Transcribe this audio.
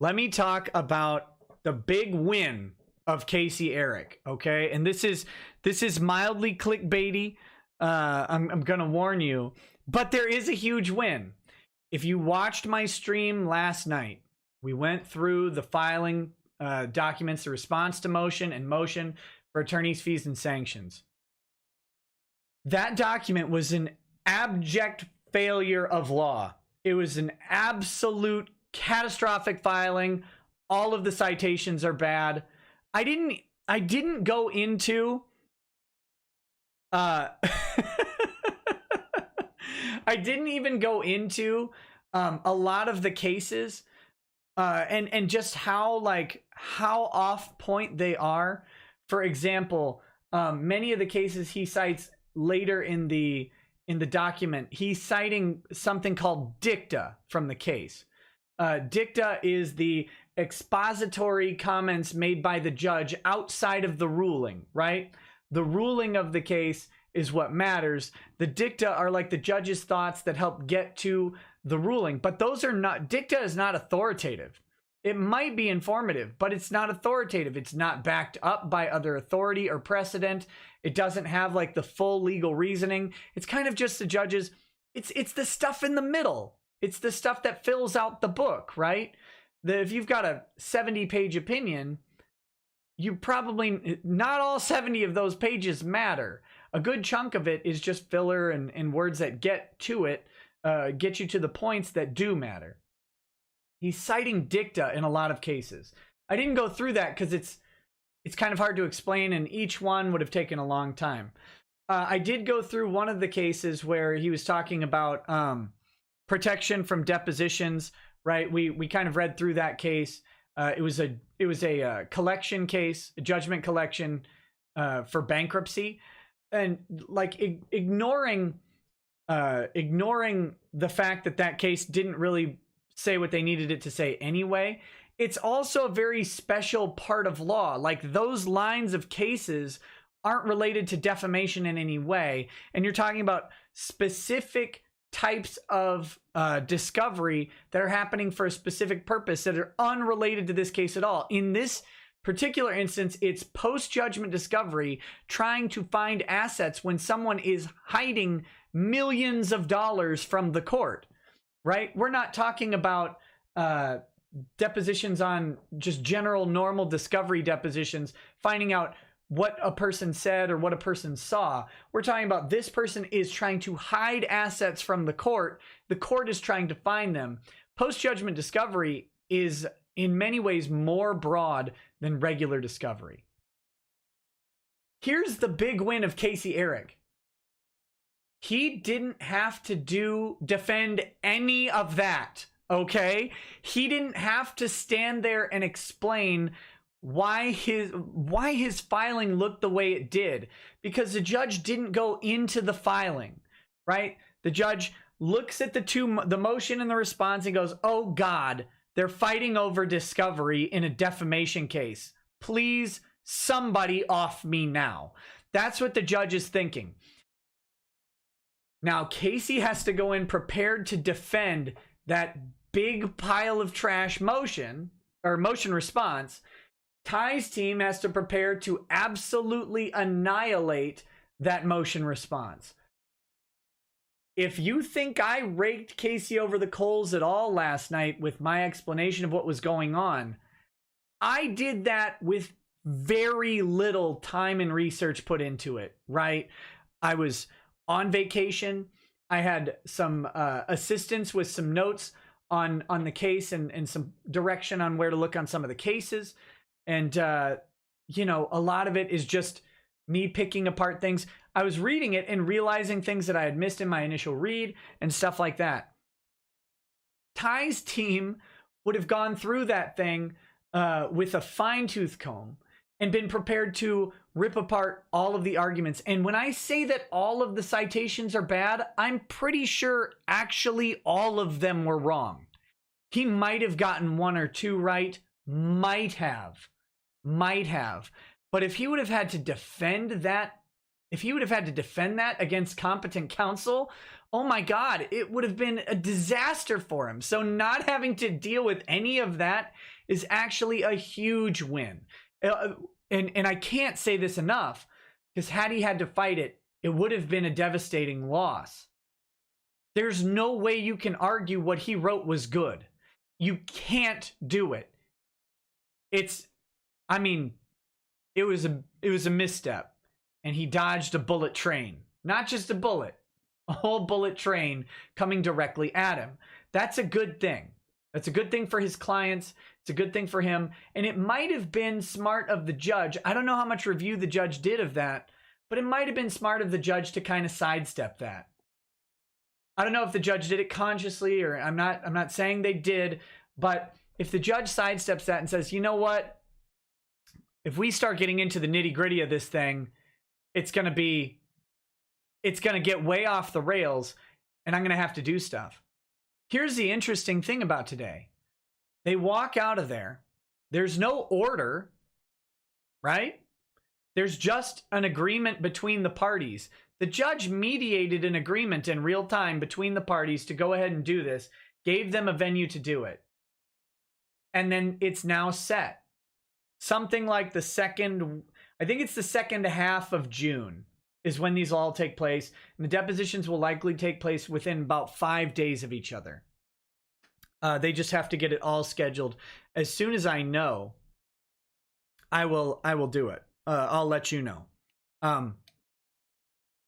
let me talk about the big win of Casey Erick, okay? And this is mildly clickbaity. I'm gonna warn you, but there is a huge win. If you watched my stream last night, we went through the filing documents, the response to motion and motion for attorney's fees and sanctions. That document was an abject failure of law. It was an absolute catastrophic filing. All of the citations are bad. I didn't go into I didn't even go into a lot of the cases and just how off point they are. For example, many of the cases he cites later in the document, he's citing something called dicta from the case. Dicta is the expository comments made by the judge outside of the ruling, right? The ruling of the case is what matters. The dicta are like the judge's thoughts that help get to the ruling, but those are not, dicta is not authoritative. It might be informative, but it's not authoritative. It's not backed up by other authority or precedent. It doesn't have like the full legal reasoning. It's kind of just the judge's, it's the stuff in the middle. It's the stuff that fills out the book, right? If you've got a 70-page opinion, you probably, not all 70 of those pages matter. A good chunk of it is just filler and words that get to it, get you to the points that do matter. He's citing dicta in a lot of cases. I didn't go through that because it's kind of hard to explain, and each one would have taken a long time. I did go through one of the cases where he was talking about protection from depositions, right? We kind of read through that case. It was a collection case, a judgment collection for bankruptcy, and like ignoring the fact that case didn't really say what they needed it to say anyway. It's also a very special part of law. Like, those lines of cases aren't related to defamation in any way, and you're talking about specific types of discovery that are happening for a specific purpose that are unrelated to this case at all. In this particular instance, it's post-judgment discovery trying to find assets when someone is hiding millions of dollars from the court, right? We're not talking about depositions on just general normal discovery depositions, finding out what a person said or what a person saw. We're talking about this person is trying to hide assets from the court. The court is trying to find them. Post-judgment discovery is in many ways more broad than regular discovery. Here's the big win of Casey Erick. He didn't have to defend any of that, okay? He didn't have to stand there and explain why his filing looked the way it did, because the judge didn't go into the filing, right? The judge looks at the motion and the response and goes, "Oh God, they're fighting over discovery in a defamation case. Please, somebody off me now." That's what the judge is thinking. Now, Casey has to go in prepared to defend that big pile of trash motion response. Ty's team has to prepare to absolutely annihilate that motion response. If you think I raked Casey over the coals at all last night with my explanation of what was going on, I did that with very little time and research put into it, right? I was on vacation. I had some assistance with some notes on the case and some direction on where to look on some of the cases. And, you know, a lot of it is just me picking apart things. I was reading it and realizing things that I had missed in my initial read and stuff like that. Ty's team would have gone through that thing with a fine-tooth comb and been prepared to rip apart all of the arguments. And when I say that all of the citations are bad, I'm pretty sure actually all of them were wrong. He might have gotten one or two right, might have. But if he would have had to defend that, against competent counsel, oh my God, it would have been a disaster for him. So not having to deal with any of that is actually a huge win. And I can't say this enough, because had he had to fight it, it would have been a devastating loss. There's no way you can argue what he wrote was good. You can't do it. I mean, it was a misstep, and he dodged a bullet train. Not just a bullet, a whole bullet train coming directly at him. That's a good thing. That's a good thing for his clients. It's a good thing for him. And it might have been smart of the judge. I don't know how much review the judge did of that, but it might have been smart of the judge to kind of sidestep that. I don't know if the judge did it consciously, or I'm not saying they did, but if the judge sidesteps that and says, you know what, if we start getting into the nitty-gritty of this thing, it's going to get way off the rails, and I'm going to have to do stuff. Here's the interesting thing about today. They walk out of there. There's no order, right? There's just an agreement between the parties. The judge mediated an agreement in real time between the parties to go ahead and do this, gave them a venue to do it. And then it's now set. Something like the second half of June is when these all take place. And the depositions will likely take place within about 5 days of each other. They just have to get it all scheduled. As soon as I know, I will do it. I'll let you know.